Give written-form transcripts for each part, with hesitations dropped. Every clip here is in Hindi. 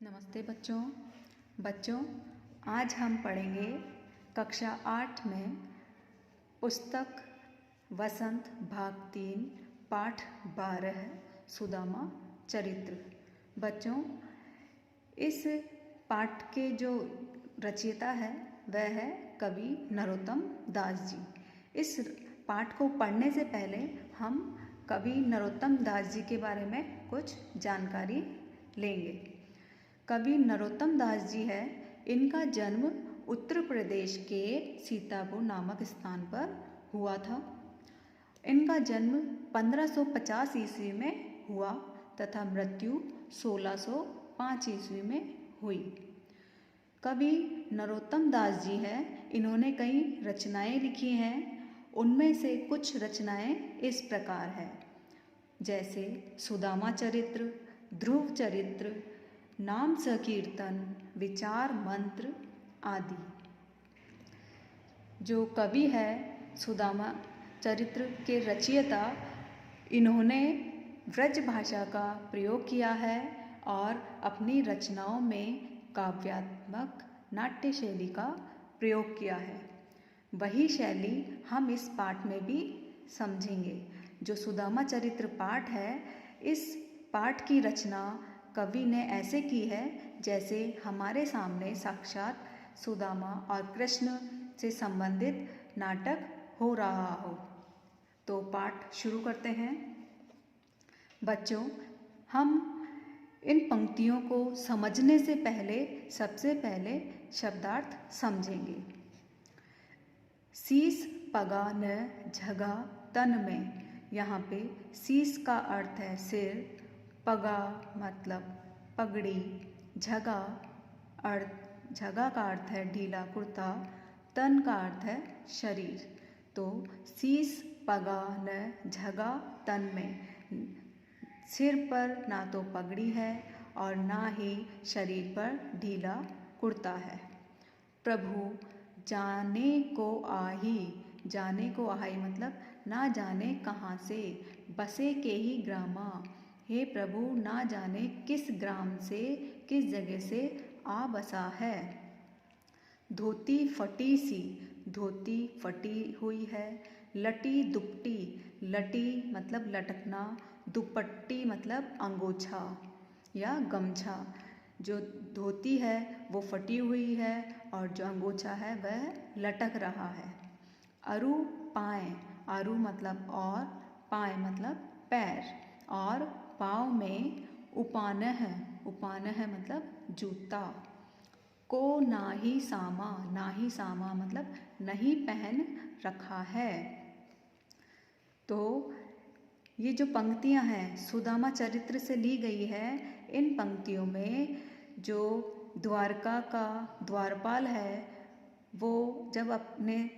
नमस्ते बच्चों आज हम पढ़ेंगे कक्षा 8 में पुस्तक वसंत भाग 3 पाठ 12 सुदामा चरित्र। बच्चों, इस पाठ के जो रचयिता है वह है कवि नरोत्तम दास जी। इस पाठ को पढ़ने से पहले हम कवि नरोत्तम दास जी के बारे में कुछ जानकारी लेंगे। कवि नरोत्तम दास जी है, इनका जन्म उत्तर प्रदेश के सीतापुर नामक स्थान पर हुआ था। इनका जन्म 1550 ईस्वी में हुआ तथा मृत्यु 1605 ईस्वी में हुई। कवि नरोत्तम दास जी है, इन्होंने कई रचनाएं लिखी हैं। उनमें से कुछ रचनाएं इस प्रकार है, जैसे सुदामा चरित्र, ध्रुव चरित्र, नाम संकीर्तन, विचार मंत्र आदि। जो कवि है सुदामा चरित्र के रचयिता, इन्होंने ब्रज भाषा का प्रयोग किया है और अपनी रचनाओं में काव्यात्मक नाट्य शैली का प्रयोग किया है। वही शैली हम इस पाठ में भी समझेंगे। जो सुदामा चरित्र पाठ है, इस पाठ की रचना कवि ने ऐसे की है जैसे हमारे सामने साक्षात सुदामा और कृष्ण से संबंधित नाटक हो रहा हो। तो पाठ शुरू करते हैं। बच्चों, हम इन पंक्तियों को समझने से पहले सबसे पहले शब्दार्थ समझेंगे। शीस पगा न झगा तन में, यहाँ पे शीस का अर्थ है सिर, पगा मतलब पगड़ी, झगा का अर्थ है ढीला कुर्ता, तन का अर्थ है शरीर। तो शीस पगा न झगा तन में, सिर पर ना तो पगड़ी है और ना ही शरीर पर ढीला कुर्ता है। प्रभु जाने को आही, जाने को आही मतलब ना जाने कहाँ से, बसे के ही ग्रामा, हे प्रभु ना जाने किस ग्राम से, किस जगह से आ बसा है। धोती फटी सी, धोती फटी हुई है। लटी दुपट्टी, लटी मतलब लटकना, दुपट्टी मतलब अंगोछा या गमछा। जो धोती है वो फटी हुई है और जो अंगोछा है वह लटक रहा है। अरु पाएँ, अरु मतलब और, पाएँ मतलब पैर, और पाँव में उपानह, उपानह मतलब जूता। को नाही सामा, नाही सामा मतलब नहीं पहन रखा है। तो ये जो पंक्तियां हैं सुदामा चरित्र से ली गई है। इन पंक्तियों में जो द्वारका का द्वारपाल है, वो जब अपने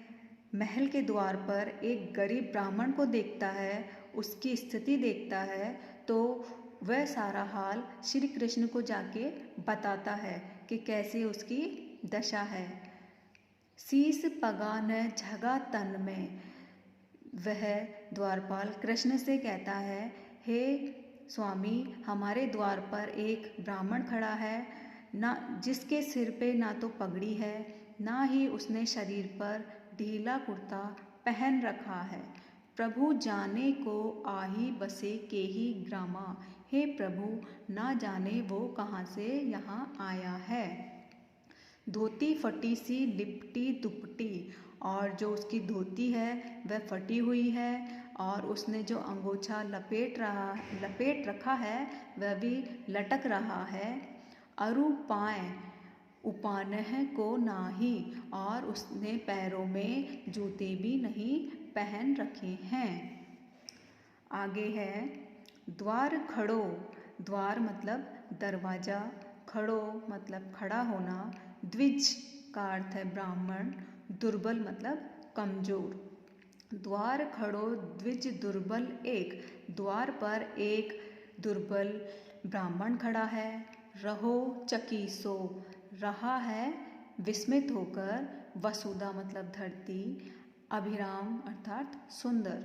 महल के द्वार पर एक गरीब ब्राह्मण को देखता है, उसकी स्थिति देखता है, तो वह सारा हाल श्री कृष्ण को जाके बताता है कि कैसे उसकी दशा है। शीस पगा न झगा तन में, वह द्वारपाल कृष्ण से कहता है, हे स्वामी, हमारे द्वार पर एक ब्राह्मण खड़ा है, ना जिसके सिर पे ना तो पगड़ी है, ना ही उसने शरीर पर ढीला कुर्ता पहन रखा है। प्रभु जाने को आही बसे के ही ग्रामा, हे प्रभु ना जाने वो कहाँ से यहाँ आया है। धोती फटी सी लिपटी दुपट्टी, और जो उसकी धोती है वह फटी हुई है और उसने जो अंगोछा लपेट रखा है वह भी लटक रहा है। अरु पाएँ, उपानह को नाही, और उसने पैरों में जूते भी नहीं पहन रखे हैं। आगे है द्वार खड़ो, द्वार मतलब दरवाजा, खड़ो मतलब खड़ा होना, द्विज का अर्थ है ब्राह्मण, दुर्बल मतलब कमजोर। द्वार खड़ो द्विज दुर्बल एक, द्वार पर एक दुर्बल ब्राह्मण खड़ा है। रहो चकीसो, रहा है विस्मित होकर, वसुधा मतलब धरती, अभिराम अर्थात सुंदर।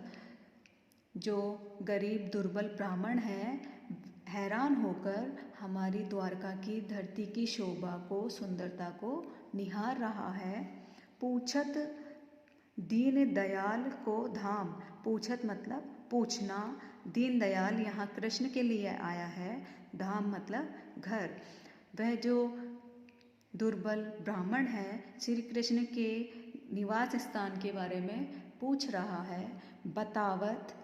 जो गरीब दुर्बल ब्राह्मण है हैरान होकर हमारी द्वारका की धरती की शोभा को, सुंदरता को निहार रहा है। पूछत दीन दयाल को धाम, पूछत मतलब पूछना, दीन दयाल यहाँ कृष्ण के लिए आया है, धाम मतलब घर। वह जो दुर्बल ब्राह्मण है श्री कृष्ण के निवास स्थान के बारे में पूछ रहा है। बतावत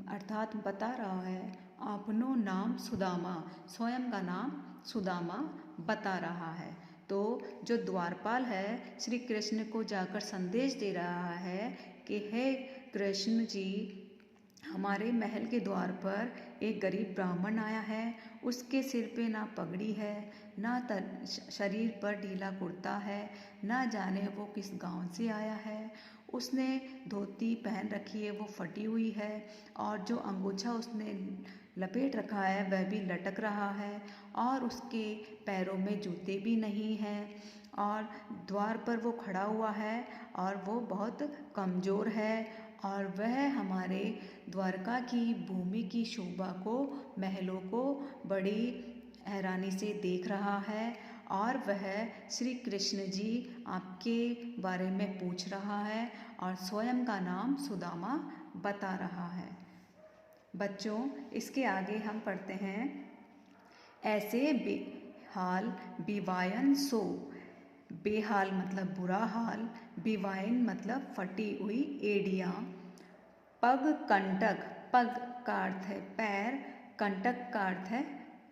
अर्थात बता रहा है, आपनो नाम सुदामा, स्वयं का नाम सुदामा बता रहा है। तो जो द्वारपाल है श्री कृष्ण को जाकर संदेश दे रहा है कि हे कृष्ण जी, हमारे महल के द्वार पर एक गरीब ब्राह्मण आया है, उसके सिर पे ना पगड़ी है, ना शरीर पर ढीला कुर्ता है, ना जाने वो किस गांव से आया है। उसने धोती पहन रखी है, वो फटी हुई है, और जो अंगोछा उसने लपेट रखा है वह भी लटक रहा है, और उसके पैरों में जूते भी नहीं हैं, और द्वार पर वो खड़ा हुआ है और वो बहुत कमज़ोर है, और वह हमारे द्वारका की भूमि की शोभा को, महलों को बड़ी हैरानी से देख रहा है, और वह श्री कृष्ण जी आपके बारे में पूछ रहा है और स्वयं का नाम सुदामा बता रहा है। बच्चों, इसके आगे हम पढ़ते हैं, ऐसे बेहाल बिवायन सो, बेहाल मतलब बुरा हाल, बिवाइन मतलब फटी हुई एड़ियाँ, पग कंटक, पग का अर्थ है पैर, कंटक का अर्थ है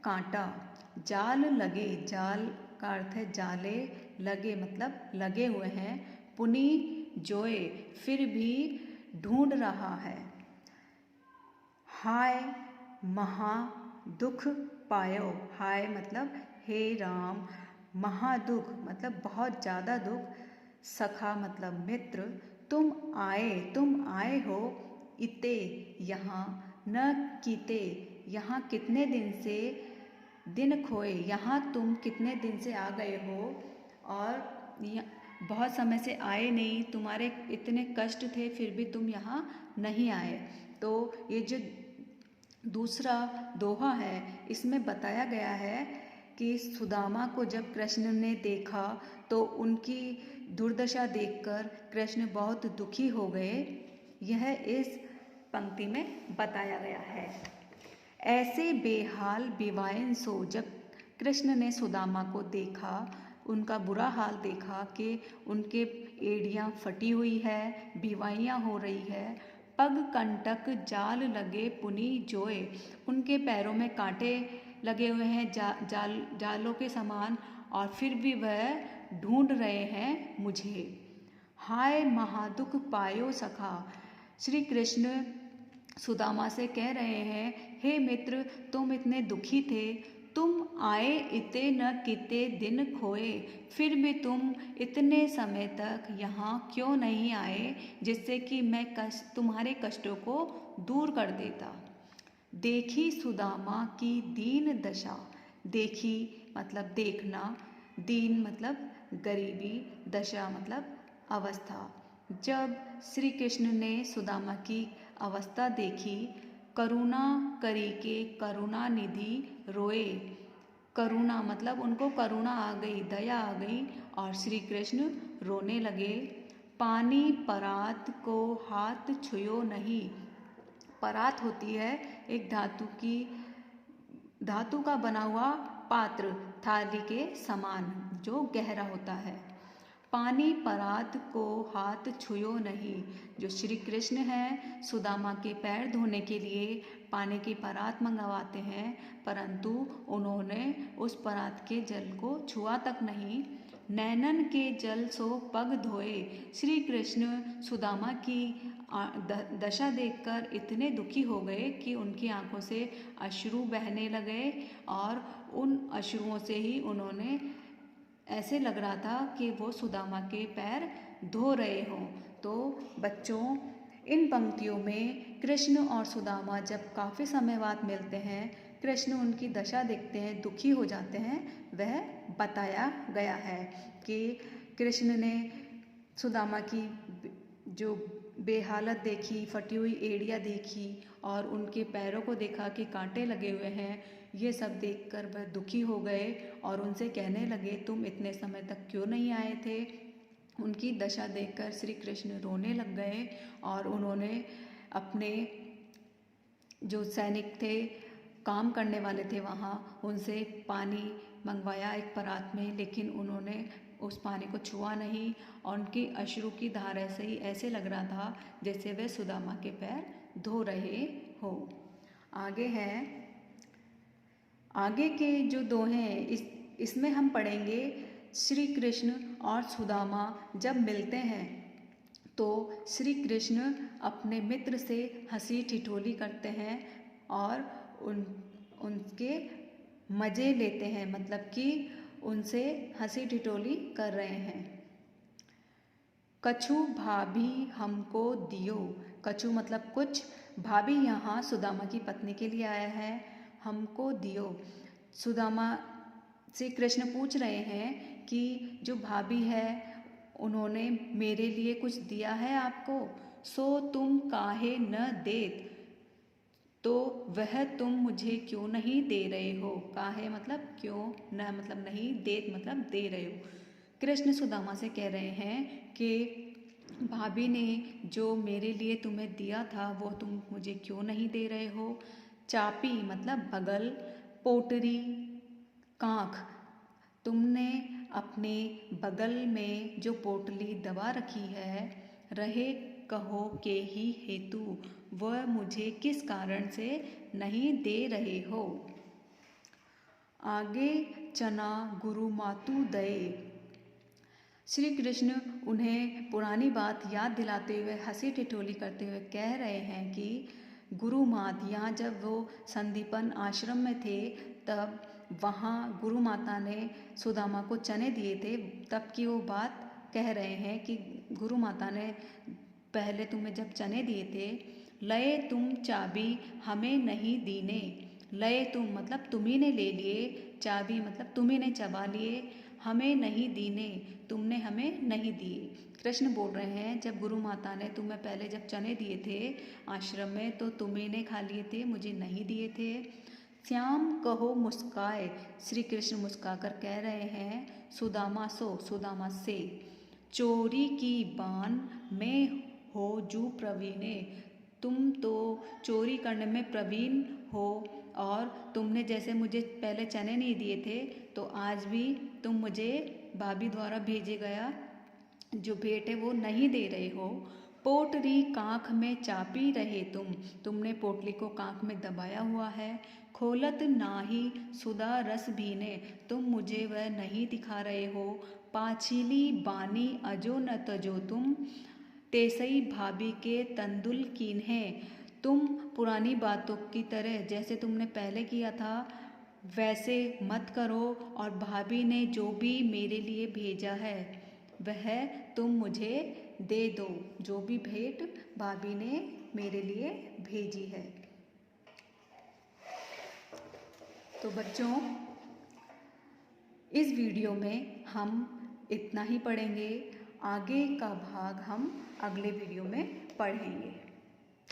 कांटा, जाल लगे, जाल का अर्थ है जाले, लगे मतलब लगे हुए हैं, पुनि जोए फिर भी ढूंढ रहा है, हाय महा दुख पायो, हाय मतलब हे राम, महादुख मतलब बहुत ज़्यादा दुख, सखा मतलब मित्र, तुम आए हो, इते यहाँ, न कीते यहाँ कितने दिन से, दिन खोए यहाँ तुम कितने दिन से आ गए हो, और बहुत समय से आए नहीं, तुम्हारे इतने कष्ट थे फिर भी तुम यहाँ नहीं आए। तो ये जो दूसरा दोहा है इसमें बताया गया है कि सुदामा को जब कृष्ण ने देखा तो उनकी दुर्दशा देखकर कृष्ण बहुत दुखी हो गए। यह इस पंक्ति में बताया गया है। ऐसे बेहाल बिवायन सो, जब कृष्ण ने सुदामा को देखा, उनका बुरा हाल देखा कि उनके एड़ियाँ फटी हुई है, बिवाइयाँ हो रही है, पग कंटक जाल लगे पुनि जोए, उनके पैरों में कांटे लगे हुए हैं जालों के समान, और फिर भी वह ढूंढ रहे हैं मुझे। हाय महादुख पायो सखा, श्री कृष्ण सुदामा से कह रहे हैं, हे मित्र, तुम इतने दुखी थे, तुम आए इते न किते दिन खोए, फिर भी तुम इतने समय तक यहाँ क्यों नहीं आए जिससे कि मैं तुम्हारे कष्टों को दूर कर देता। देखी सुदामा की दीन दशा, देखी मतलब देखना, दीन मतलब गरीबी, दशा मतलब अवस्था। जब श्री कृष्ण ने सुदामा की अवस्था देखी, करुणा करी के करुणा निधि रोए, करुणा मतलब उनको करुणा आ गई, दया आ गई, और श्री कृष्ण रोने लगे। पानी परात को हाथ छुयो नहीं, परात होती है एक धातु का बना हुआ पात्र, थाली के समान जो गहरा होता है। पानी परात को हाथ छुयो नहीं, जो श्री कृष्ण हैं सुदामा के पैर धोने के लिए पानी की परात मंगवाते हैं, परंतु उन्होंने उस परात के जल को छुआ तक नहीं। नैनन के जल सो पग धोए, श्री कृष्ण सुदामा की दशा देखकर इतने दुखी हो गए कि उनकी आंखों से अश्रु बहने लगे, और उन अश्रुओं से ही उन्होंने, ऐसे लग रहा था कि वो सुदामा के पैर धो रहे हों। तो बच्चों, इन पंक्तियों में कृष्ण और सुदामा जब काफ़ी समय बाद मिलते हैं, कृष्ण उनकी दशा देखते हैं, दुखी हो जाते हैं, वह बताया गया है कि कृष्ण ने सुदामा की जो बेहालत देखी, फटी हुई एड़ियाँ देखी और उनके पैरों को देखा कि कांटे लगे हुए हैं। ये सब देखकर वह दुखी हो गए और उनसे कहने लगे, तुम इतने समय तक क्यों नहीं आए थे? उनकी दशा देखकर श्री कृष्ण रोने लग गए और उन्होंने अपने जो सैनिक थे, काम करने वाले थे वहाँ, उनसे पानी मंगवाया एक परात में, लेकिन उन्होंने उस पानी को छुआ नहीं और उनकी अश्रु की धारा से ही ऐसे लग रहा था जैसे वे सुदामा के पैर धो रहे हो। आगे के जो दोहे हैं इसमें हम पढ़ेंगे श्री कृष्ण और सुदामा जब मिलते हैं तो श्री कृष्ण अपने मित्र से हंसी ठिठोली करते हैं और उनके मज़े लेते हैं, मतलब कि उनसे हंसी ठिठोली कर रहे हैं। कछु भाभी हमको दियो, कछु मतलब कुछ, भाभी यहाँ सुदामा की पत्नी के लिए आया है, हमको दियो। सुदामा से कृष्ण पूछ रहे हैं कि जो भाभी है उन्होंने मेरे लिए कुछ दिया है आपको, सो तुम काहे न देत, तो वह तुम मुझे क्यों नहीं दे रहे हो। काहे मतलब क्यों, न मतलब नहीं, देत मतलब दे रहे हो। कृष्ण सुदामा से कह रहे हैं कि भाभी ने जो मेरे लिए तुम्हें दिया था वो तुम मुझे क्यों नहीं दे रहे हो। चापी मतलब बगल, पोटरी कांख, तुमने अपने बगल में जो पोटली दबा रखी है, रहे कहो के ही हेतु, वह मुझे किस कारण से नहीं दे रहे हो। आगे चना गुरु मातु दये, श्री कृष्ण उन्हें पुरानी बात याद दिलाते हुए हंसी ठिठोली करते हुए कह रहे हैं कि गुरु मात, यहाँ जब वो संदीपन आश्रम में थे तब वहाँ गुरु माता ने सुदामा को चने दिए थे, तब की वो बात कह रहे हैं कि गुरु माता ने पहले तुम्हें जब चने दिए थे, लये तुम चाबी हमें नहीं दीने, लये तुम मतलब तुम्ही ने ले लिए, चाबी मतलब तुम्ही ने चबा लिए, हमें नहीं दीने, तुमने हमें नहीं दिए। कृष्ण बोल रहे हैं जब गुरु माता ने तुम्हें पहले जब चने दिए थे आश्रम में तो तुम्ही ने खा लिए थे, मुझे नहीं दिए थे। श्याम कहो मुस्काए, श्री कृष्ण मुस्काकर कह रहे हैं सुदामा से, चोरी की बान में हो जू प्रवीणे, तुम तो चोरी करने में प्रवीण हो और तुमने जैसे मुझे पहले चने नहीं दिए थे तो आज भी तुम मुझे भाभी द्वारा भेजे गया जो भेंट है वो नहीं दे रहे हो। पोटली कांख में चापी रहे तुमने पोटली को कांख में दबाया हुआ है। खोलत नाही सुधा रस भीने, तुम मुझे वह नहीं दिखा रहे हो। पाछिली बानी अजो न तजो तुम, तेसई भाभी के तंदुल कीन्हे, तुम पुरानी बातों की तरह जैसे तुमने पहले किया था वैसे मत करो और भाभी ने जो भी मेरे लिए भेजा है वह तुम मुझे दे दो, जो भी भेंट भाभी ने मेरे लिए भेजी है। तो बच्चों इस वीडियो में हम इतना ही पढ़ेंगे, आगे का भाग हम अगले वीडियो में पढ़ेंगे।